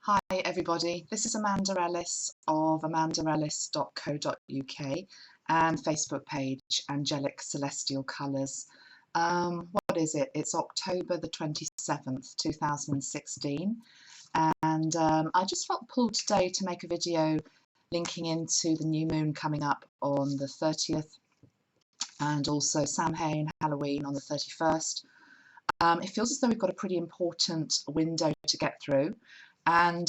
Hi everybody, this is Amanda Ellis of amandaellis.co.uk and Facebook page Angelic Celestial Colours. What is it? It's October the 27th, 2016, and I just felt pulled today to make a video linking into the new moon coming up on the 30th and also Samhain, Halloween on the 31st. It feels as though we've got a pretty important window to get through, and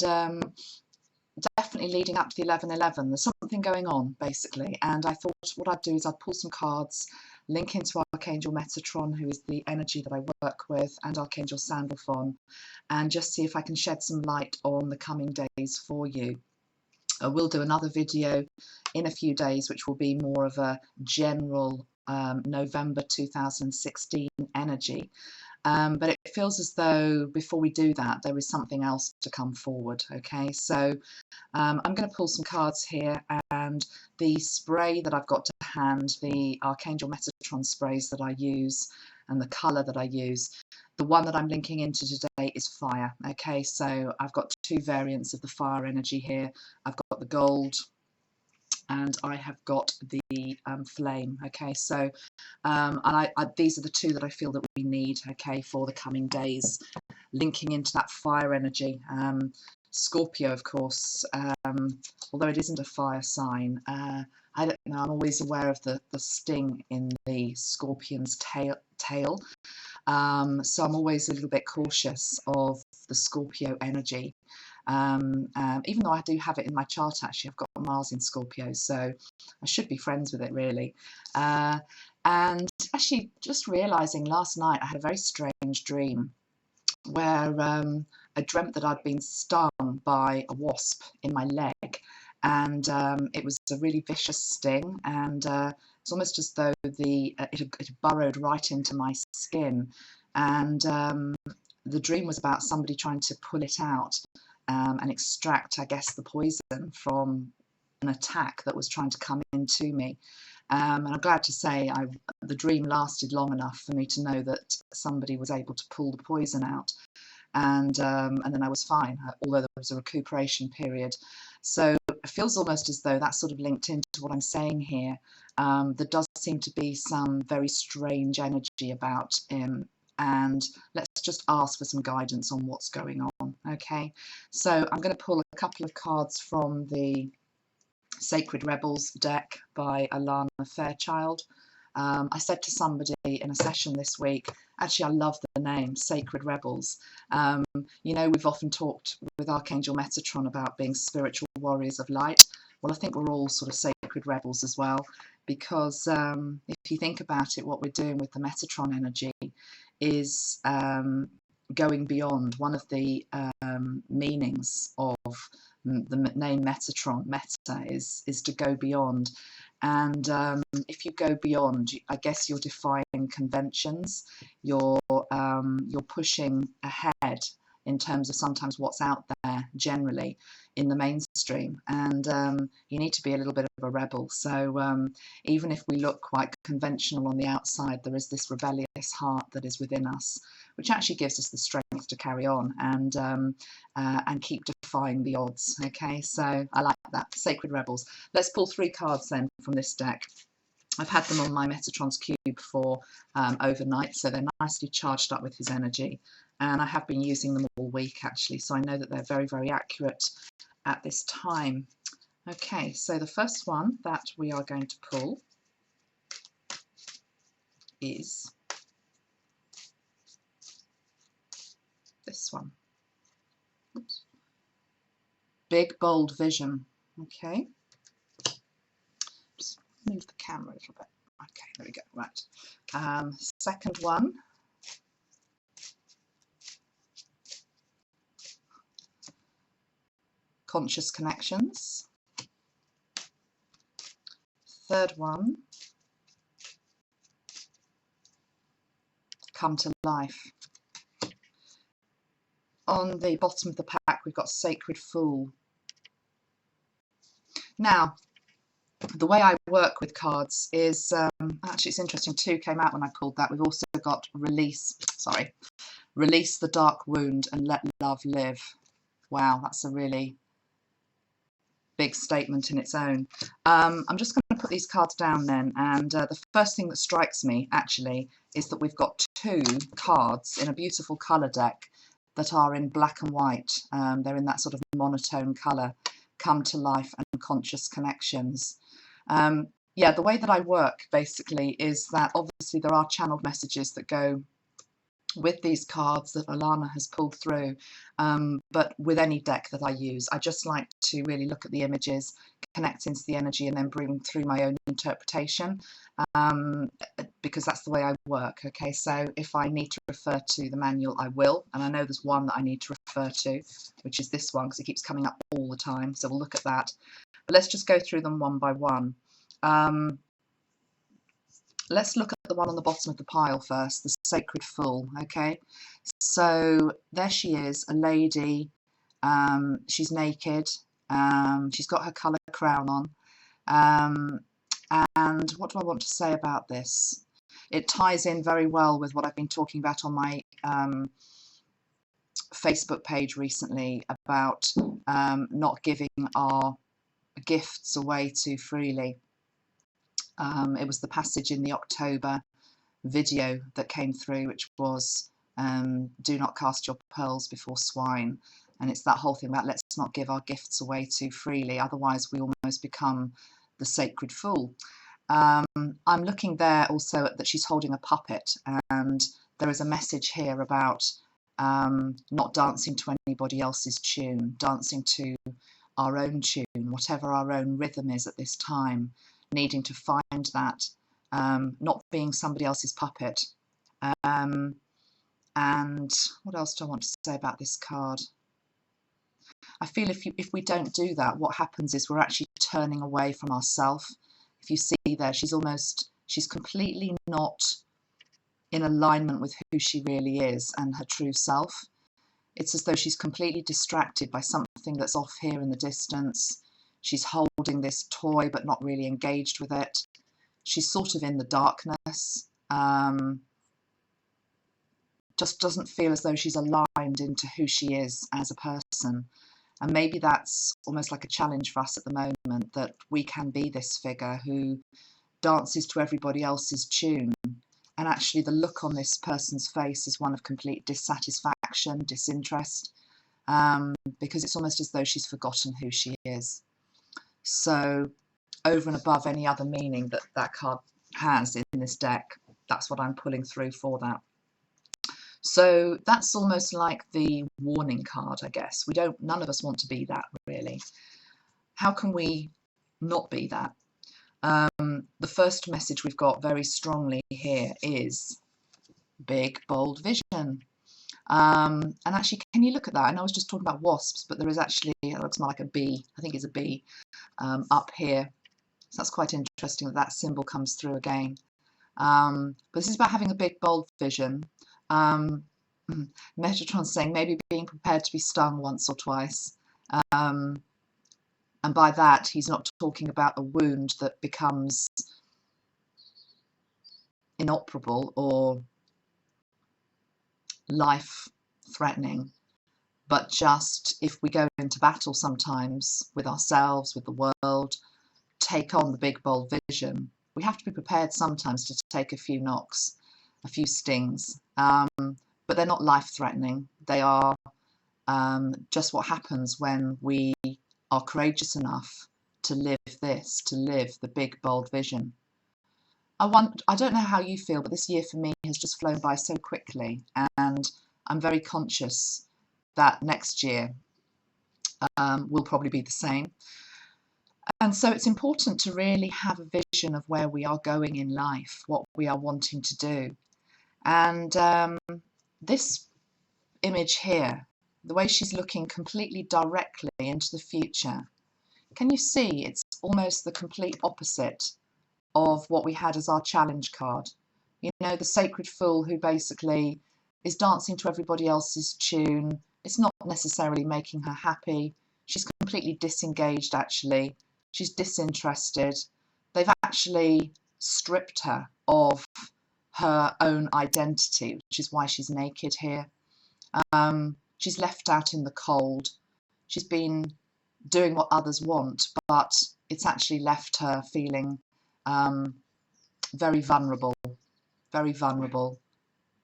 definitely leading up to the 11/11, there's something going on basically, and I thought what I'd do is I'd pull some cards, link into Archangel Metatron, who is the energy that I work with, and Archangel Sandalphon, and just see if I can shed some light on the coming days for you. I will do another video in a few days which will be more of a general November 2016 energy. But it feels as though before we do that, there is something else to come forward. Okay, so I'm going to pull some cards here, and the spray that I've got to hand, the Archangel Metatron sprays that I use, and the colour that I use, the one that I'm linking into today is fire. Okay, so I've got two variants of the fire energy here. I've got the gold, and I have got the flame. Okay, so and these are the two that I feel that we need, okay, for the coming days, linking into that fire energy. Scorpio, of course, although it isn't a fire sign, I don't know, I'm always aware of the sting in the scorpion's tail. So I'm always a little bit cautious of the Scorpio energy. Even though I do have it in my chart, actually, I've got Mars in Scorpio, so I should be friends with it, really. And actually, just realising last night I had a very strange dream where I dreamt that I'd been stung by a wasp in my leg, and it was a really vicious sting, and it's almost as though it had burrowed right into my skin, and the dream was about somebody trying to pull it out and extract, I guess, the poison from an attack that was trying to come into me. And I'm glad to say the dream lasted long enough for me to know that somebody was able to pull the poison out, and then I was fine, although there was a recuperation period. So it feels almost as though that's sort of linked into what I'm saying here. There does seem to be some very strange energy about him, and let's just ask for some guidance on what's going on. Okay, so I'm going to pull a couple of cards from the Sacred Rebels deck by Alana Fairchild. I said to somebody in a session this week, actually I love the name Sacred Rebels. You know, we've often talked with Archangel Metatron about being spiritual warriors of light. Well, I think we're all sort of sacred rebels as well, because if you think about it, what we're doing with the Metatron energy is going beyond. One of the meanings of the name Metatron, meta, is to go beyond. And if you go beyond, I guess you're defying conventions. You're pushing ahead in terms of sometimes what's out there generally in the mainstream, and you need to be a little bit of a rebel. So even if we look quite conventional on the outside, there is this rebellious heart that is within us, which actually gives us the strength to carry on and keep defying the odds. Okay, so I like that. Sacred Rebels. Let's pull three cards then from this deck. I've had them on my Metatron's cube for overnight, so they're nicely charged up with his energy, and I have been using them all week actually, so I know that they're very, very accurate at this time. Okay, so the first one that we are going to pull is this one. Oops. Big Bold Vision. Okay, just move the camera a little bit. Okay, there we go. Right. Second one, Conscious Connections. Third one, Come to Life. On the bottom of the pack, we've got Sacred Fool. Now, the way I work with cards is, actually it's interesting, two came out when I pulled that. We've also got Release the Dark Wound and Let Love Live. Wow, that's a really big statement in its own. I'm just going to put these cards down then, and the first thing that strikes me actually is that we've got two cards in a beautiful colour deck that are in black and white. They're in that sort of monotone colour, come to life and conscious connections. Yeah, the way that I work basically is that obviously there are channeled messages that go with these cards that Alana has pulled through, but with any deck that I use, I just like to really look at the images, connect into the energy, and then bring through my own interpretation, because that's the way I work. Okay, so if I need to refer to the manual, I will, and I know there's one that I need to refer to, which is this one, because it keeps coming up all the time, so we'll look at that. But let's just go through them one by one. Let's look at the one on the bottom of the pile first, the Sacred Fool. Okay, so there she is, a lady. She's naked. She's got her colour crown on. And what do I want to say about this? It ties in very well with what I've been talking about on my Facebook page recently about not giving our gifts away too freely. It was the passage in the October video that came through, which was do not cast your pearls before swine. And it's that whole thing about let's not give our gifts away too freely, otherwise we almost become the sacred fool. I'm looking there also at that she's holding a puppet, and there is a message here about not dancing to anybody else's tune, dancing to our own tune, whatever our own rhythm is at this time, needing to find that, not being somebody else's puppet. And what else do I want to say about this card? I feel if we don't do that, what happens is we're actually turning away from ourselves. If you see there, she's completely not in alignment with who she really is and her true self. It's as though she's completely distracted by something that's off here in the distance. She's holding this toy but not really engaged with it. She's sort of in the darkness. Just doesn't feel as though she's aligned into who she is as a person. And maybe that's almost like a challenge for us at the moment, that we can be this figure who dances to everybody else's tune. And actually the look on this person's face is one of complete dissatisfaction, disinterest, because it's almost as though she's forgotten who she is. So over and above any other meaning that that card has in this deck, that's what I'm pulling through for that. So that's almost like the warning card, I guess. None of us want to be that, really. How can we not be that? The first message we've got very strongly here is big, bold vision. And actually, can you look at that? I know I was just talking about wasps, but there is actually, it looks more like a bee. I think it's a bee up here. So that's quite interesting that that symbol comes through again. But this is about having a big, bold vision. Metatron's saying maybe being prepared to be stung once or twice. And by that, he's not talking about a wound that becomes inoperable or life-threatening, but just if we go into battle sometimes with ourselves, with the world, take on the big, bold vision, we have to be prepared sometimes to take a few knocks, a few stings, but they're not life-threatening. They are just what happens when we are courageous enough to live this, to live the big, bold vision. I don't know how you feel, but this year for me has just flown by so quickly, and I'm very conscious that next year will probably be the same. And so it's important to really have a vision of where we are going in life, what we are wanting to do. And this image here, the way she's looking completely directly into the future, can you see it's almost the complete opposite of what we had as our challenge card? You know, the Sacred Fool who basically is dancing to everybody else's tune. It's not necessarily making her happy. She's completely disengaged, actually. She's disinterested. They've actually stripped her of her own identity, which is why she's naked here. She's left out in the cold. She's been doing what others want, but it's actually left her feeling very vulnerable,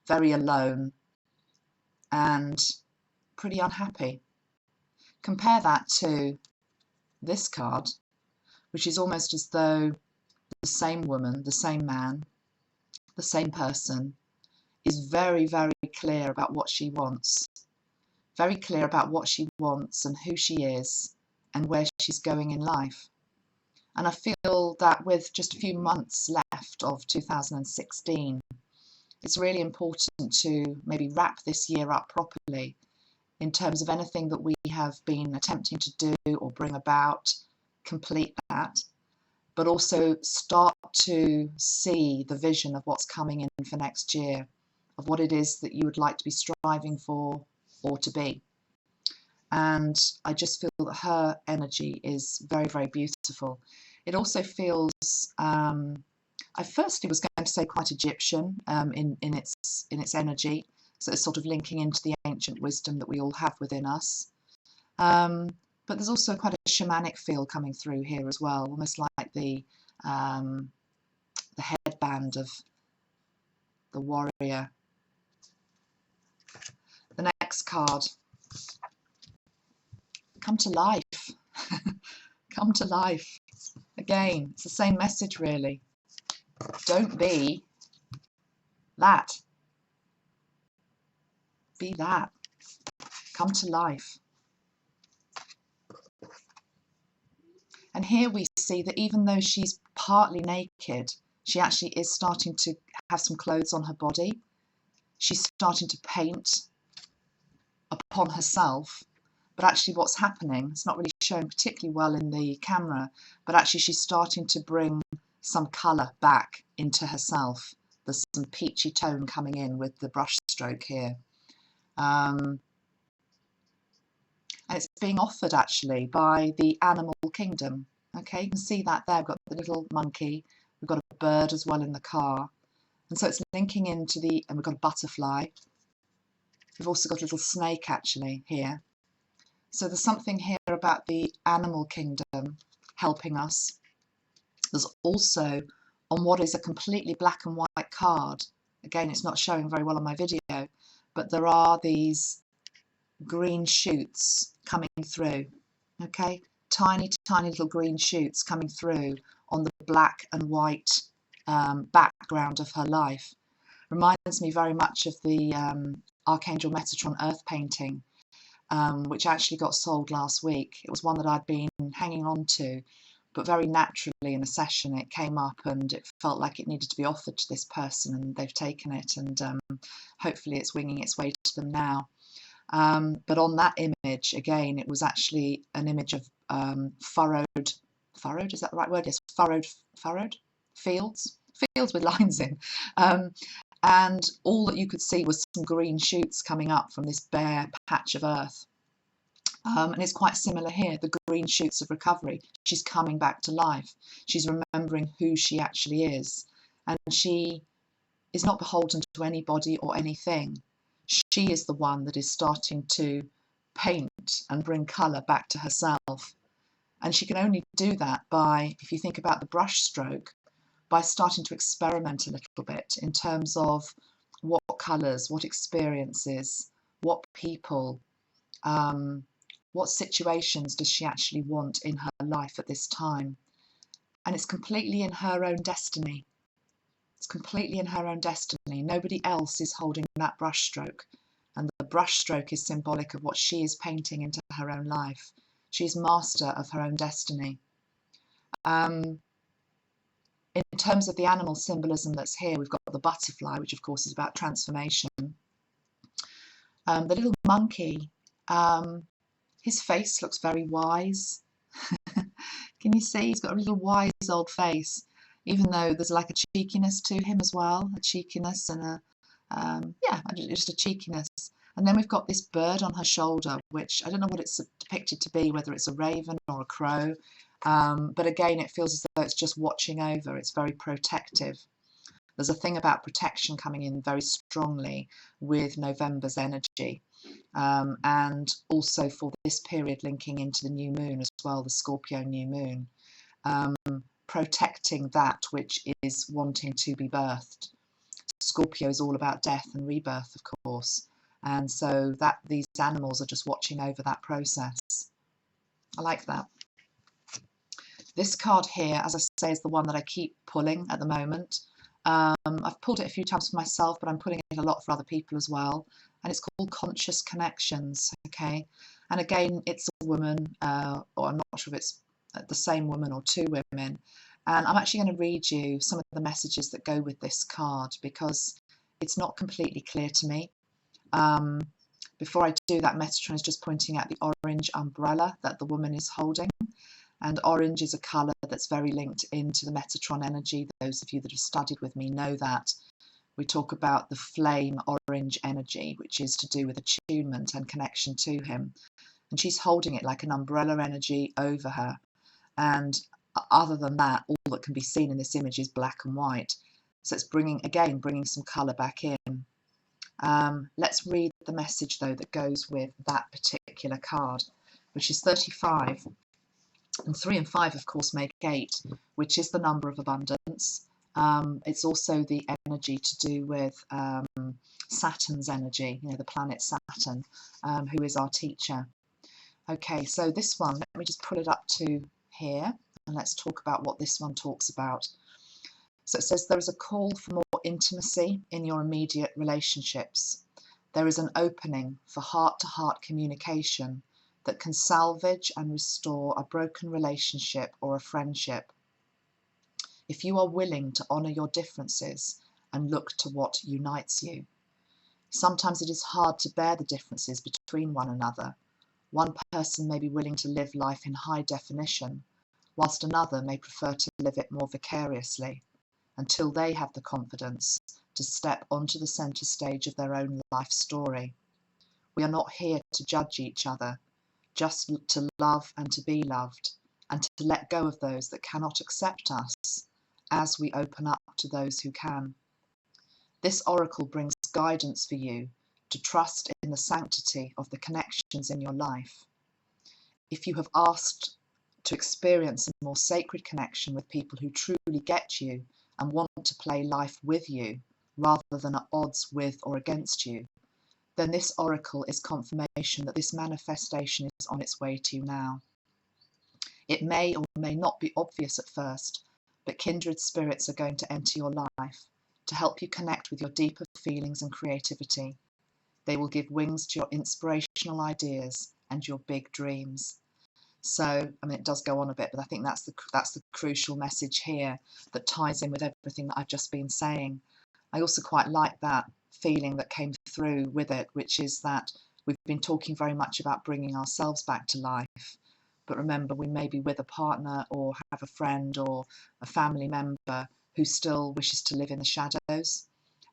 very alone, and pretty unhappy. Compare that to this card, which is almost as though the same woman, the same man, the same person is very, very clear about what she wants, very clear about what she wants and who she is and where she's going in life. And I feel that with just a few months left of 2016, it's really important to maybe wrap this year up properly in terms of anything that we have been attempting to do or bring about, complete that, but also start to see the vision of what's coming in for next year, of what it is that you would like to be striving for or to be. And I just feel that her energy is very, very beautiful. It also feels, I firstly was going to say quite Egyptian in its energy, so it's sort of linking into the ancient wisdom that we all have within us. But there's also quite a shamanic feel coming through here as well, almost like the headband of the warrior. The next card, come to life. Come to life. Again, it's the same message really. Don't be that. Be that. Come to life. And here we see that even though she's partly naked, she actually is starting to have some clothes on her body. She's starting to paint upon herself. But actually what's happening, it's not really showing particularly well in the camera, but actually she's starting to bring some colour back into herself. There's some peachy tone coming in with the brush stroke here. And it's being offered actually by the animal kingdom. Okay, you can see that there. We've got the little monkey, we've got a bird as well in the car. And so it's linking into and we've got a butterfly. We've also got a little snake actually here. So there's something here about the animal kingdom helping us. There's also, on what is a completely black and white card, again, it's not showing very well on my video, but there are these green shoots coming through, okay? Tiny, tiny little green shoots coming through on the black and white background of her life. Reminds me very much of the Archangel Metatron earth painting, which actually got sold last week. It was one that I'd been hanging on to, but very naturally in a session it came up and it felt like it needed to be offered to this person, and they've taken it, and hopefully it's winging its way to them now. But on that image, again, it was actually an image of furrowed, is that the right word? Yes, furrowed fields with lines in. And all that you could see was some green shoots coming up from this bare patch of earth. And it's quite similar here, the green shoots of recovery. She's coming back to life. She's remembering who she actually is. And she is not beholden to anybody or anything. She is the one that is starting to paint and bring colour back to herself. And she can only do that by, if you think about the brush stroke, by starting to experiment a little bit in terms of what colours, what experiences, what people, what situations does she actually want in her life at this time. And it's completely in her own destiny. It's completely in her own destiny. Nobody else is holding that brush stroke. And the brush stroke is symbolic of what she is painting into her own life. She's master of her own destiny. In terms of the animal symbolism that's here, we've got the butterfly, which of course is about transformation. The little monkey, his face looks very wise. Can you see? He's got a little wise old face, even though there's like a cheekiness to him as well, a cheekiness and just a cheekiness. And then we've got this bird on her shoulder, which I don't know what it's depicted to be, whether it's a raven or a crow. But again, it feels as though it's just watching over. It's very protective. There's a thing about protection coming in very strongly with November's energy. and also for this period linking into the new moon as well, the Scorpio new moon, protecting that which is wanting to be birthed. Scorpio is all about death and rebirth, of course, and so that these animals are just watching over that process. I like that. This card here, as I say, is the one that I keep pulling at the moment. I've pulled it a few times for myself, but I'm pulling it a lot for other people as well. And it's called Conscious Connections, okay? And again, it's a woman, or I'm not sure if it's the same woman or two women. And I'm actually going to read you some of the messages that go with this card because it's not completely clear to me. Before I do that, Metatron is just pointing out the orange umbrella that the woman is holding. And orange is a colour that's very linked into the Metatron energy. Those of you that have studied with me know that. We talk about the flame orange energy, which is to do with attunement and connection to him. And she's holding it like an umbrella energy over her. And other than that, all that can be seen in this image is black and white. So it's bringing some colour back in. Let's read the message, though, that goes with that particular card, which is 35. And 3 and 5, of course, make 8, which is the number of abundance. It's also the energy to do with Saturn's energy, you know, the planet Saturn, who is our teacher. Okay, so this one, let me just pull it up to here, and let's talk about what this one talks about. So it says there is a call for more intimacy in your immediate relationships. There is an opening for heart-to-heart communication that can salvage and restore a broken relationship or a friendship. If you are willing to honour your differences and look to what unites you. Sometimes it is hard to bear the differences between one another. One person may be willing to live life in high definition, whilst another may prefer to live it more vicariously, until they have the confidence to step onto the centre stage of their own life story. We are not here to judge each other, just to love and to be loved, and to let go of those that cannot accept us as we open up to those who can. This oracle brings guidance for you to trust in the sanctity of the connections in your life. If you have asked to experience a more sacred connection with people who truly get you and want to play life with you, rather than at odds with or against you, then this oracle is confirmation that this manifestation is on its way to you now. It may or may not be obvious at first, but kindred spirits are going to enter your life to help you connect with your deeper feelings and creativity. They will give wings to your inspirational ideas and your big dreams. So, I mean, it does go on a bit, but I think that's the crucial message here that ties in with everything that I've just been saying. I also quite like that feeling that came through with it, which is that we've been talking very much about bringing ourselves back to life. But remember, we may be with a partner or have a friend or a family member who still wishes to live in the shadows,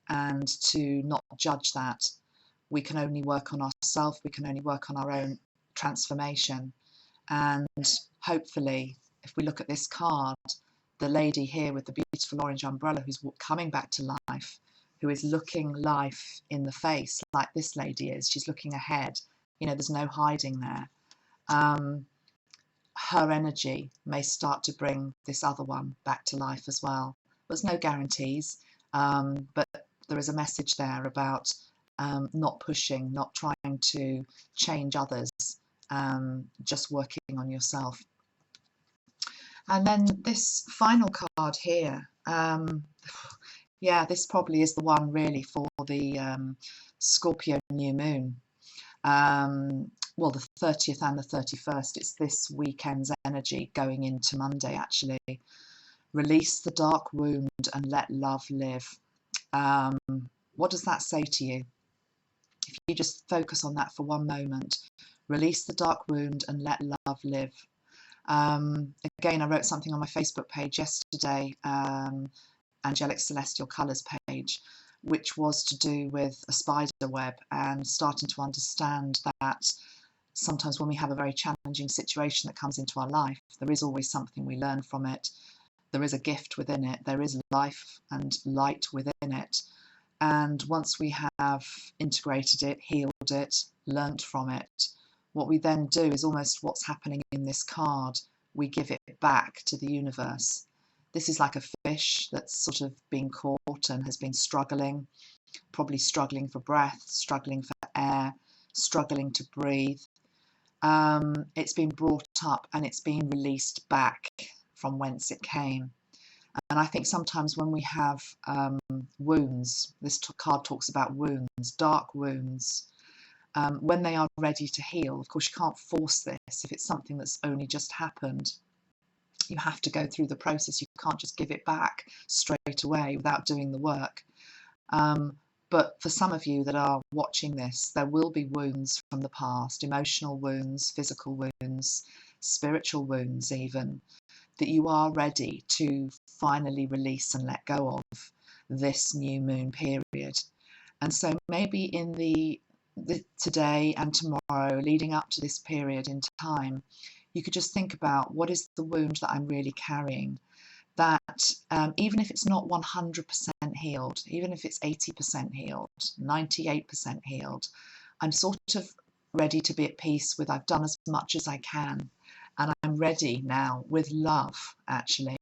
and to not judge that. We can only work on ourselves, we can only work on our own transformation. And hopefully, if we look at this card, the lady here with the beautiful orange umbrella who's coming back to life, who is looking life in the face like this lady is, she's looking ahead, you know, there's no hiding there. Her energy may start to bring this other one back to life as well. There's no guarantees, but there is a message there about not pushing, not trying to change others, just working on yourself. And then this final card here, yeah, this probably is the one really for the Scorpio New Moon. Well, the 30th and the 31st, it's this weekend's energy going into Monday, actually. Release the dark wound and let love live. What does that say to you? If you just focus on that for one moment. Release the dark wound and let love live. Again, I wrote something on my Facebook page yesterday, Angelic Celestial Colours page, which was to do with a spider web and starting to understand that sometimes when we have a very challenging situation that comes into our life, there is always something we learn from it. There is a gift within it. There is life and light within it. And once we have integrated it, healed it, learnt from it, what we then do is almost what's happening in this card, we give it back to the universe. This is like a fish that's sort of been caught and has been struggling, probably struggling for breath, struggling for air, struggling to breathe. It's been brought up and it's been released back from whence it came. And I think sometimes when we have wounds, this card talks about wounds, dark wounds, when they are ready to heal. Of course, you can't force this. If it's something that's only just happened, you have to go through the process. You can't just give it back straight away without doing the work. But for some of you that are watching this, there will be wounds from the past, emotional wounds, physical wounds, spiritual wounds even, that you are ready to finally release and let go of this new moon period. And so maybe in the today and tomorrow, leading up to this period in time, you could just think about, what is the wound that I'm really carrying? That even if it's not 100% healed, even if it's 80% healed, 98% healed, I'm sort of ready to be at peace with, I've done as much as I can. And I'm ready now with love, actually,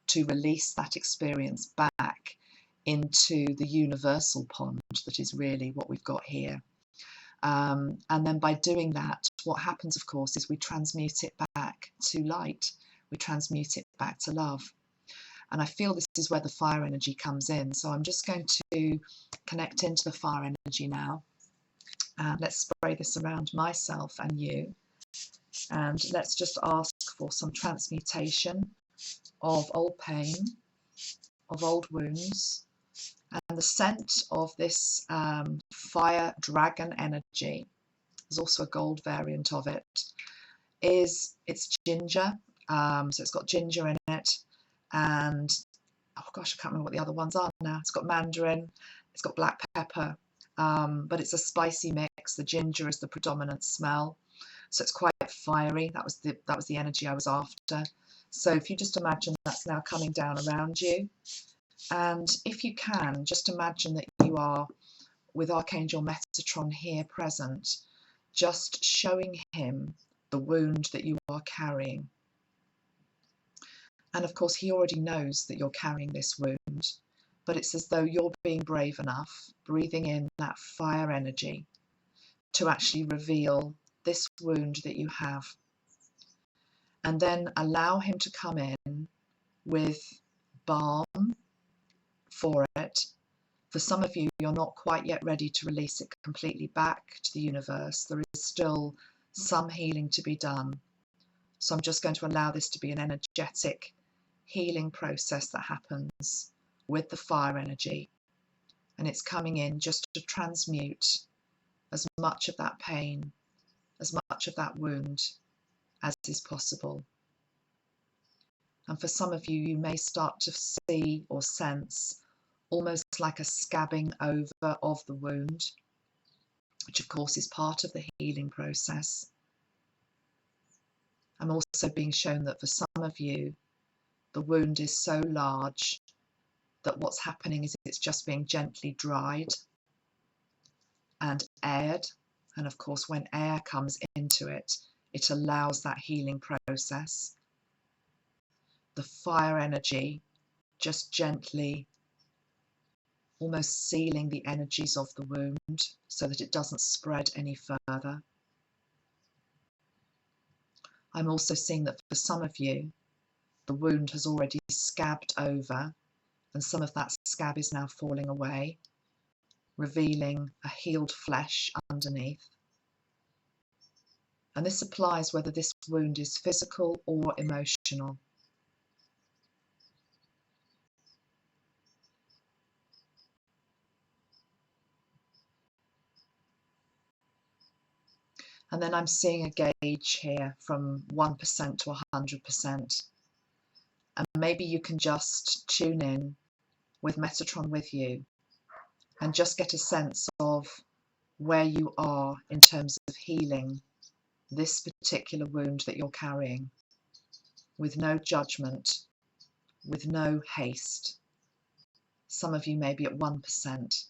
to release that experience back into the universal pond that is really what we've got here. And then by doing that, what happens, of course, is we transmute it back to light. We transmute it back to love. And I feel this is where the fire energy comes in. So I'm just going to connect into the fire energy now. Let's spray this around myself and you. And let's just ask for some transmutation of old pain, of old wounds. And the scent of this fire dragon energy, there's also a gold variant of it, it's ginger. So it's got ginger in it. And, oh gosh, I can't remember what the other ones are now. It's got mandarin, it's got black pepper, but it's a spicy mix. The ginger is the predominant smell. So it's quite fiery. That was the energy I was after. So if you just imagine that's now coming down around you. And if you can, just imagine that you are with Archangel Metatron here present, just showing him the wound that you are carrying. And of course, he already knows that you're carrying this wound, but it's as though you're being brave enough, breathing in that fire energy to actually reveal this wound that you have. And then allow him to come in with balm for it. For some of you, you're not quite yet ready to release it completely back to the universe. There is still some healing to be done. So I'm just going to allow this to be an energetic healing process that happens with the fire energy. And it's coming in just to transmute as much of that pain, as much of that wound as is possible. And for some of you, you may start to see or sense almost like a scabbing over of the wound, which of course is part of the healing process. I'm also being shown that for some of you, the wound is so large that what's happening is it's just being gently dried and aired. And of course, when air comes into it, it allows that healing process. The fire energy just gently almost sealing the energies of the wound so that it doesn't spread any further. I'm also seeing that for some of you, the wound has already scabbed over, and some of that scab is now falling away, revealing a healed flesh underneath. And this applies whether this wound is physical or emotional. And then I'm seeing a gauge here from 1% to 100%. And maybe you can just tune in with Metatron with you and just get a sense of where you are in terms of healing this particular wound that you're carrying, with no judgment, with no haste. Some of you may be at 1%,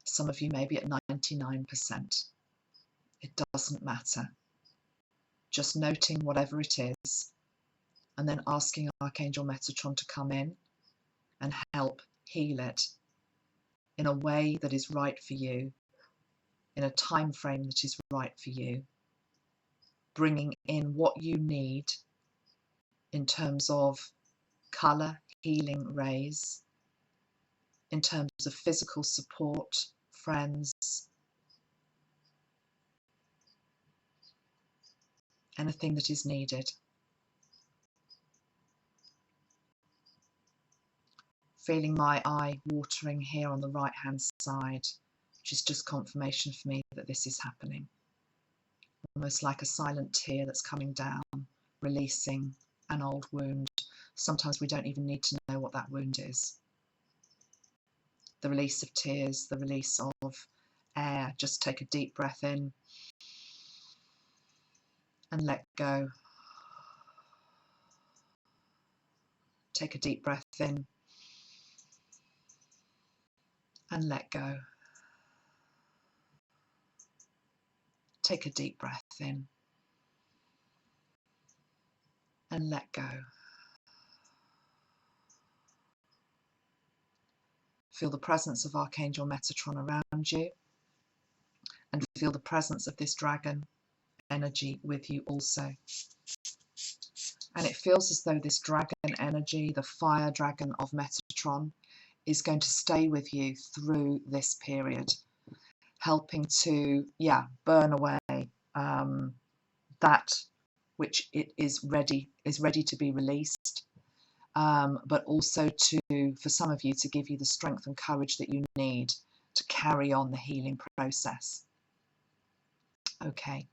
Some of you may be at 99%. It doesn't matter. Just noting whatever it is, and then asking Archangel Metatron to come in and help heal it in a way that is right for you, in a time frame that is right for you, bringing in what you need in terms of colour, healing rays, in terms of physical support, friends, anything that is needed. Feeling my eye watering here on the right hand side, which is just confirmation for me that this is happening. Almost like a silent tear that's coming down, releasing an old wound. Sometimes we don't even need to know what that wound is. The release of tears, the release of air. Just take a deep breath in and let go. Take a deep breath in and let go. Take a deep breath in and let go. Feel the presence of Archangel Metatron around you, and feel the presence of this dragon energy with you also. And it feels as though this dragon energy, the fire dragon of Metatron, is going to stay with you through this period, helping to, burn away that which it is ready to be released, but also for some of you, to give you the strength and courage that you need to carry on the healing process. Okay.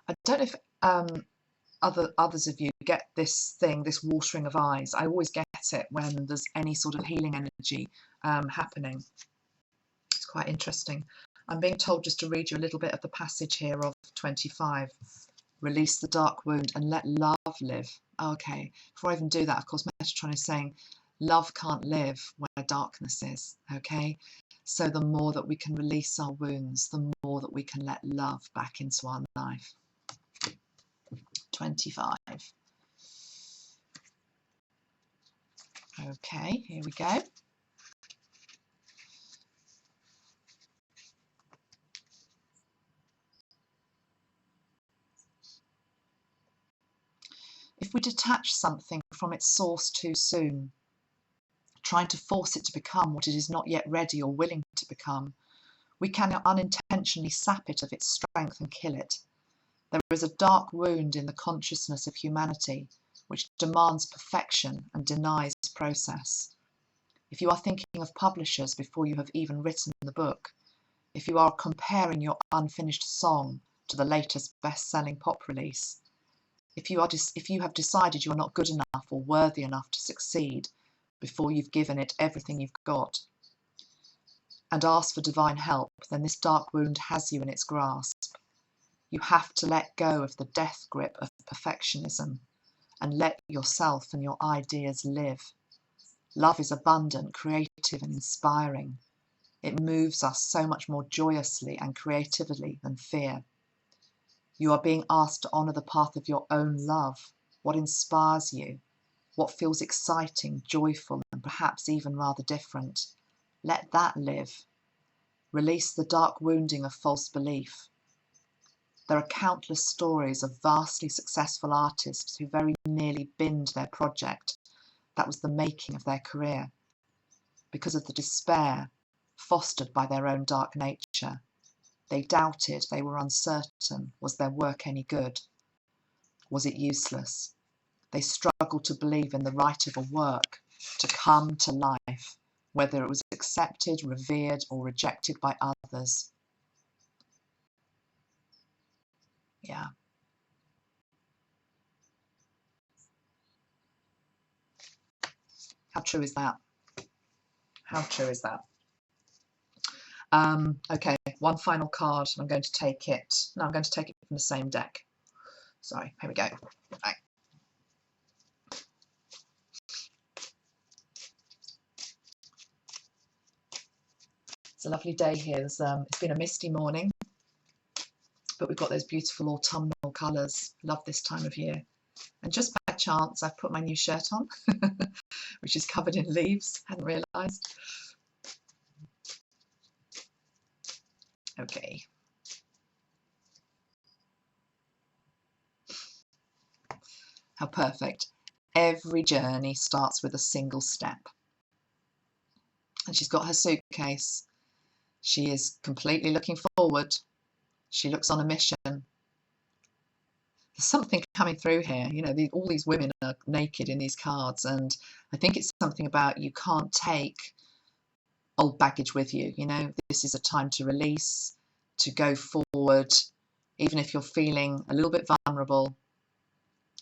I don't know if others of you get this watering of eyes. I always get it when there's any sort of healing energy happening. It's quite interesting. I'm being told just to read you a little bit of the passage here of 25. Release the dark wound and let love live. Okay, before I even do that, of course, Metatron is saying love can't live where darkness is. Okay, so the more that we can release our wounds, the more that we can let love back into our life. 25. Okay, here we go. If we detach something from its source too soon, trying to force it to become what it is not yet ready or willing to become, we can unintentionally sap it of its strength and kill it. There is a dark wound in the consciousness of humanity which demands perfection and denies process. If you are thinking of publishers before you have even written the book, if you are comparing your unfinished song to the latest best-selling pop release, if you have decided you are not good enough or worthy enough to succeed before you've given it everything you've got and asked for divine help, then this dark wound has you in its grasp. You have to let go of the death grip of perfectionism and let yourself and your ideas live. Love is abundant, creative and inspiring. It moves us so much more joyously and creatively than fear. You are being asked to honour the path of your own love, what inspires you, what feels exciting, joyful and perhaps even rather different. Let that live. Release the dark wounding of false belief. There are countless stories of vastly successful artists who very nearly binned their project that was the making of their career because of the despair fostered by their own dark nature. They doubted, they were uncertain. Was their work any good? Was it useless? They struggled to believe in the right of a work to come to life, whether it was accepted, revered, or rejected by others. Yeah. How true is that? How true is that? Okay, one final card. I'm going to take it. No, I'm going to take it from the same deck. Sorry, here we go. Right. It's a lovely day here. It's been a misty morning, but we've got those beautiful autumnal colours. Love this time of year. And just by chance, I've put my new shirt on, which is covered in leaves. Hadn't realised. Okay. How perfect. Every journey starts with a single step. And she's got her suitcase. She is completely looking forward. She looks on a mission. There's something coming through here. You know, all these women are naked in these cards, and I think it's something about you can't take old baggage with you. You know, this is a time to release, to go forward, even if you're feeling a little bit vulnerable,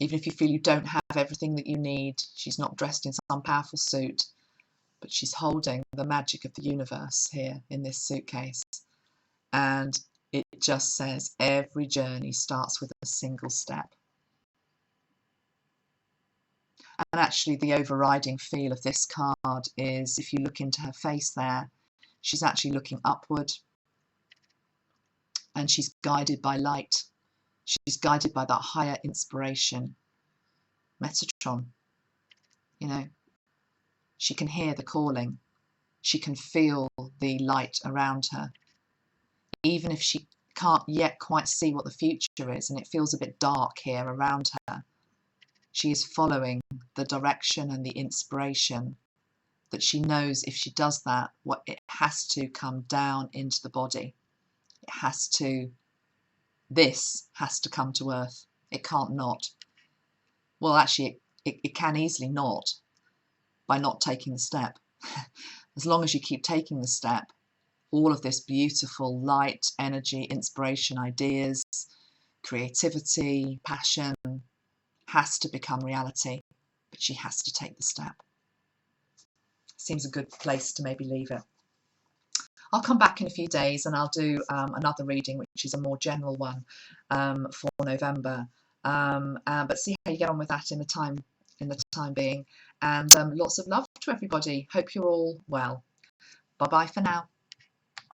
even if you feel you don't have everything that you need. She's not dressed in some powerful suit, but she's holding the magic of the universe here in this suitcase. And it just says every journey starts with a single step. And actually the overriding feel of this card is, if you look into her face there, she's actually looking upward, and she's guided by light. She's guided by that higher inspiration, Metatron. You know, she can hear the calling. She can feel the light around her. Even if she can't yet quite see what the future is, and it feels a bit dark here around her, she is following the direction and the inspiration that she knows if she does that, what it has to come down into the body. It has to, this has to come to earth. It can't not. Well, actually, it can easily not, by not taking the step. As long as you keep taking the step, all of this beautiful light, energy, inspiration, ideas, creativity, passion has to become reality, but she has to take the step. Seems a good place to maybe leave it. I'll come back in a few days and I'll do another reading, which is a more general one for November. But see how you get on with that in the time being. And lots of love to everybody. Hope you're all well. Bye bye for now.